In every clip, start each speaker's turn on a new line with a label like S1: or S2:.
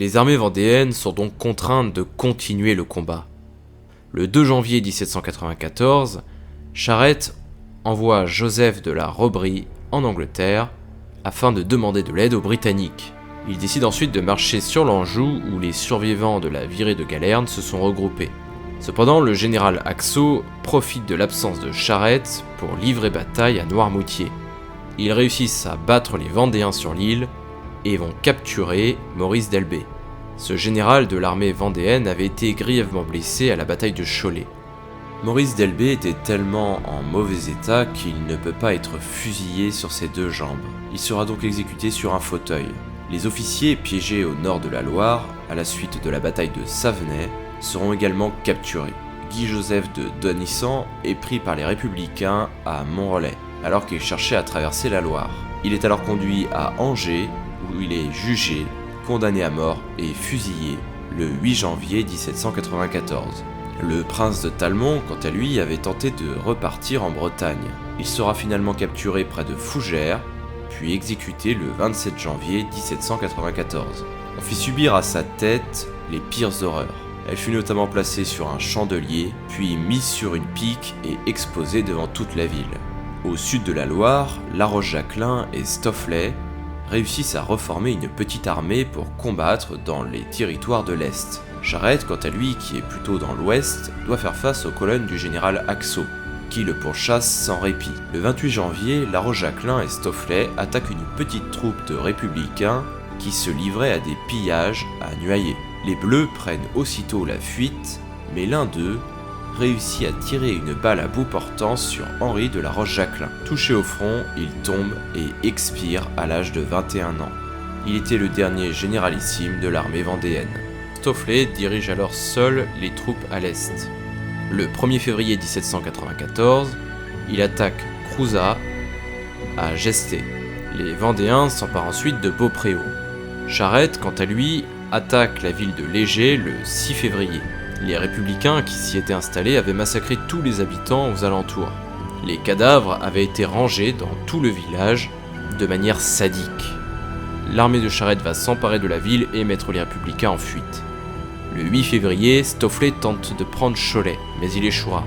S1: Les armées vendéennes sont donc contraintes de continuer le combat. Le 2 janvier 1794, Charette envoie Joseph de la Robrie en Angleterre afin de demander de l'aide aux Britanniques. Il décide ensuite de marcher sur l'Anjou où les survivants de la virée de Galerne se sont regroupés. Cependant, le général Haxo profite de l'absence de Charette pour livrer bataille à Noirmoutier. Ils réussissent à battre les Vendéens sur l'île et vont capturer Maurice d'Elbée. Ce général de l'armée vendéenne avait été grièvement blessé à la bataille de Cholet. Maurice d'Elbée était tellement en mauvais état qu'il ne peut pas être fusillé sur ses deux jambes. Il sera donc exécuté sur un fauteuil. Les officiers piégés au nord de la Loire, à la suite de la bataille de Savenay, seront également capturés. Guy-Joseph de Donissan est pris par les Républicains à Montrelais, alors qu'il cherchait à traverser la Loire. Il est alors conduit à Angers, où il est jugé, condamné à mort et fusillé le 8 janvier 1794. Le prince de Talmont, quant à lui, avait tenté de repartir en Bretagne. Il sera finalement capturé près de Fougères, puis exécuté le 27 janvier 1794. On fit subir à sa tête les pires horreurs. Elle fut notamment placée sur un chandelier, puis mise sur une pique et exposée devant toute la ville. Au sud de la Loire, La Roche-Jacquelin et Stofflet réussissent à reformer une petite armée pour combattre dans les territoires de l'Est. Charette, quant à lui, qui est plutôt dans l'Ouest, doit faire face aux colonnes du général Haxo, qui le pourchasse sans répit. Le 28 janvier, La Roche-Jacquelin et Stofflet attaquent une petite troupe de républicains qui se livraient à des pillages à Nuaillé. Les Bleus prennent aussitôt la fuite, mais l'un d'eux réussit à tirer une balle à bout portant sur Henri de La Roche-Jacquelin. Touché au front, il tombe et expire à l'âge de 21 ans. Il était le dernier généralissime de l'armée vendéenne. Stofflet dirige alors seul les troupes à l'est. Le 1er février 1794, il attaque Crouzat à Gesté. Les Vendéens s'emparent ensuite de Beaupréau. Charette, quant à lui, attaque la ville de Léger le 6 février. Les républicains qui s'y étaient installés avaient massacré tous les habitants aux alentours. Les cadavres avaient été rangés dans tout le village de manière sadique. L'armée de Charette va s'emparer de la ville et mettre les républicains en fuite. Le 8 février, Stofflet tente de prendre Cholet, mais il échouera.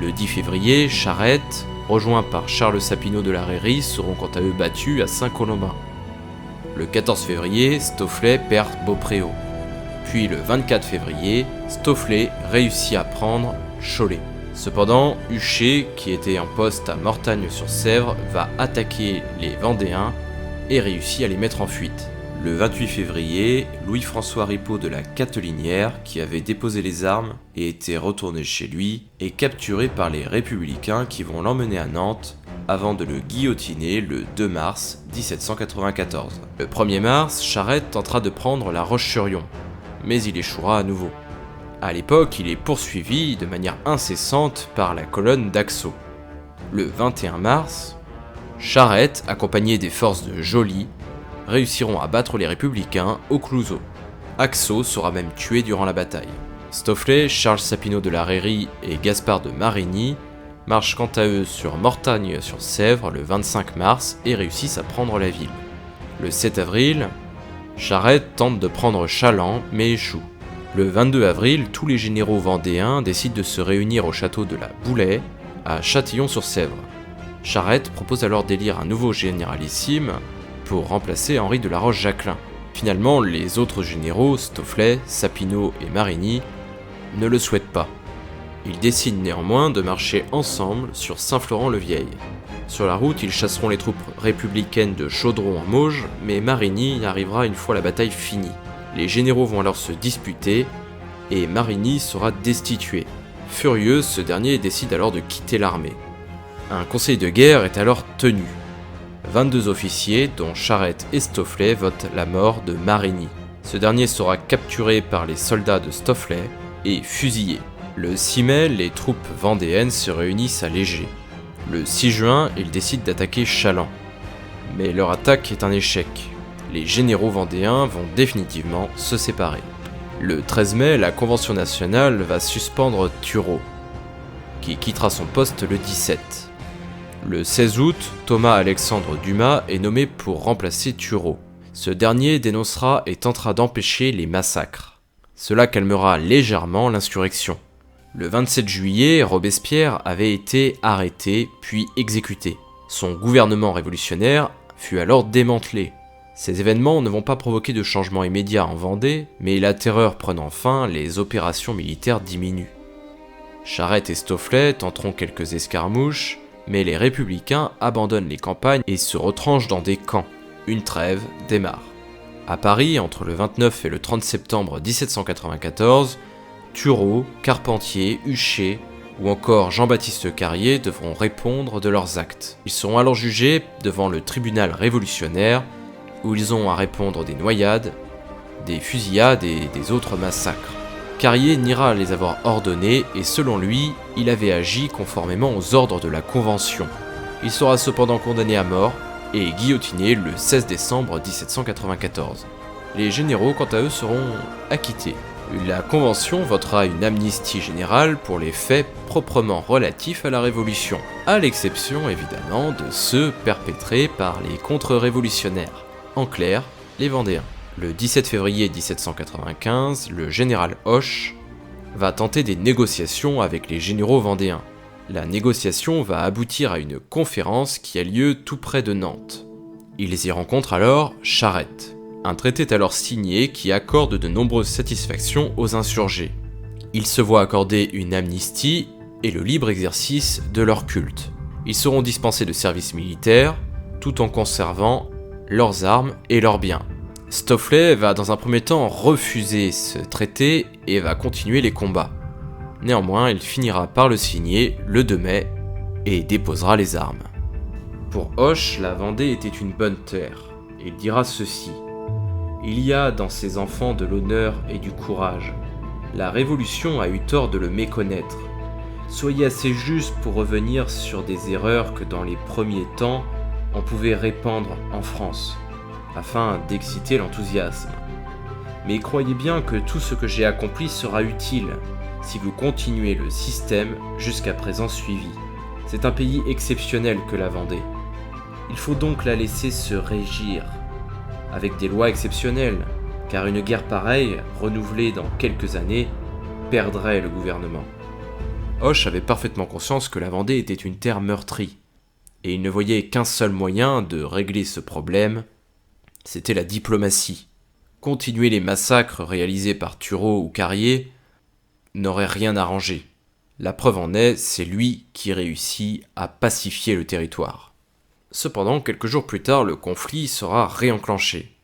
S1: Le 10 février, Charette, rejoint par Charles Sapineau de la Rairie, seront quant à eux battus à Saint-Colombin. Le 14 février, Stofflet perd Beaupréau. Puis le 24 février, Stofflet réussit à prendre Cholet. Cependant, Huchet, qui était en poste à Mortagne-sur-Sèvre, va attaquer les Vendéens et réussit à les mettre en fuite. Le 28 février, Louis-François Ripaud de la Catelinière, qui avait déposé les armes et était retourné chez lui, est capturé par les Républicains qui vont l'emmener à Nantes avant de le guillotiner le 2 mars 1794. Le 1er mars, Charette tentera de prendre La Roche-sur-Yon, mais il échouera à nouveau. À l'époque, il est poursuivi de manière incessante par la colonne d'Haxo. Le 21 mars, Charette, accompagné des forces de Joly, réussiront à battre les Républicains au Clouseau. Haxo sera même tué durant la bataille. Stofflet, Charles Sapineau de la Rairie et Gaspard de Marigny marchent quant à eux sur Mortagne-sur-Sèvre le 25 mars et réussissent à prendre la ville. Le 7 avril, Charette tente de prendre Chaland mais échoue. Le 22 avril, tous les généraux vendéens décident de se réunir au château de la Boulaye à Châtillon-sur-Sèvre. Charette propose alors d'élire un nouveau généralissime pour remplacer Henri de La Roche-Jacquelin. Finalement, les autres généraux, Stofflet, Sapineau et Marigny, ne le souhaitent pas. Ils décident néanmoins de marcher ensemble sur Saint-Florent-le-Vieil. Sur la route, ils chasseront les troupes républicaines de Chaudron en Mauges, mais Marigny y arrivera une fois la bataille finie. Les généraux vont alors se disputer, et Marigny sera destitué. Furieux, ce dernier décide alors de quitter l'armée. Un conseil de guerre est alors tenu. 22 officiers, dont Charette et Stofflet, votent la mort de Marigny. Ce dernier sera capturé par les soldats de Stofflet et fusillé. Le 6 mai, les troupes vendéennes se réunissent à Léger. Le 6 juin, ils décident d'attaquer Chaland. Mais leur attaque est un échec. Les généraux vendéens vont définitivement se séparer. Le 13 mai, la Convention nationale va suspendre Turreau, qui quittera son poste le 17. Le 16 août, Thomas-Alexandre Dumas est nommé pour remplacer Turreau. Ce dernier dénoncera et tentera d'empêcher les massacres. Cela calmera légèrement l'insurrection. Le 27 juillet, Robespierre avait été arrêté puis exécuté. Son gouvernement révolutionnaire fut alors démantelé. Ces événements ne vont pas provoquer de changement immédiat en Vendée, mais la terreur prenant fin, les opérations militaires diminuent. Charette et Stofflet tenteront quelques escarmouches, mais les républicains abandonnent les campagnes et se retranchent dans des camps. Une trêve démarre. À Paris, entre le 29 et le 30 septembre 1794, Turgot, Carpentier, Huchet ou encore Jean-Baptiste Carrier devront répondre de leurs actes. Ils seront alors jugés devant le tribunal révolutionnaire où ils ont à répondre des noyades, des fusillades et des autres massacres. Carrier niera les avoir ordonnés et selon lui, il avait agi conformément aux ordres de la Convention. Il sera cependant condamné à mort et guillotiné le 16 décembre 1794. Les généraux, quant à eux, seront acquittés. La Convention votera une amnistie générale pour les faits proprement relatifs à la Révolution, à l'exception évidemment de ceux perpétrés par les contre-révolutionnaires, en clair, les Vendéens. Le 17 février 1795, le général Hoche va tenter des négociations avec les généraux vendéens. La négociation va aboutir à une conférence qui a lieu tout près de Nantes. Ils y rencontrent alors Charette. Un traité est alors signé qui accorde de nombreuses satisfactions aux insurgés. Ils se voient accorder une amnistie et le libre exercice de leur culte. Ils seront dispensés de service militaire tout en conservant leurs armes et leurs biens. Stofflet va dans un premier temps refuser ce traité et va continuer les combats. Néanmoins, il finira par le signer le 2 mai et déposera les armes. Pour Hoche, la Vendée était une bonne terre. Il dira ceci: il y a dans ces enfants de l'honneur et du courage. La Révolution a eu tort de le méconnaître. Soyez assez juste pour revenir sur des erreurs que dans les premiers temps, on pouvait répandre en France, afin d'exciter l'enthousiasme. Mais croyez bien que tout ce que j'ai accompli sera utile, si vous continuez le système jusqu'à présent suivi. C'est un pays exceptionnel que la Vendée. Il faut donc la laisser se régir, avec des lois exceptionnelles, car une guerre pareille, renouvelée dans quelques années, perdrait le gouvernement. Hoche avait parfaitement conscience que la Vendée était une terre meurtrie, et il ne voyait qu'un seul moyen de régler ce problème, c'était la diplomatie. Continuer les massacres réalisés par Turgot ou Carrier n'aurait rien arrangé. La preuve en est, c'est lui qui réussit à pacifier le territoire. Cependant, quelques jours plus tard, le conflit sera réenclenché.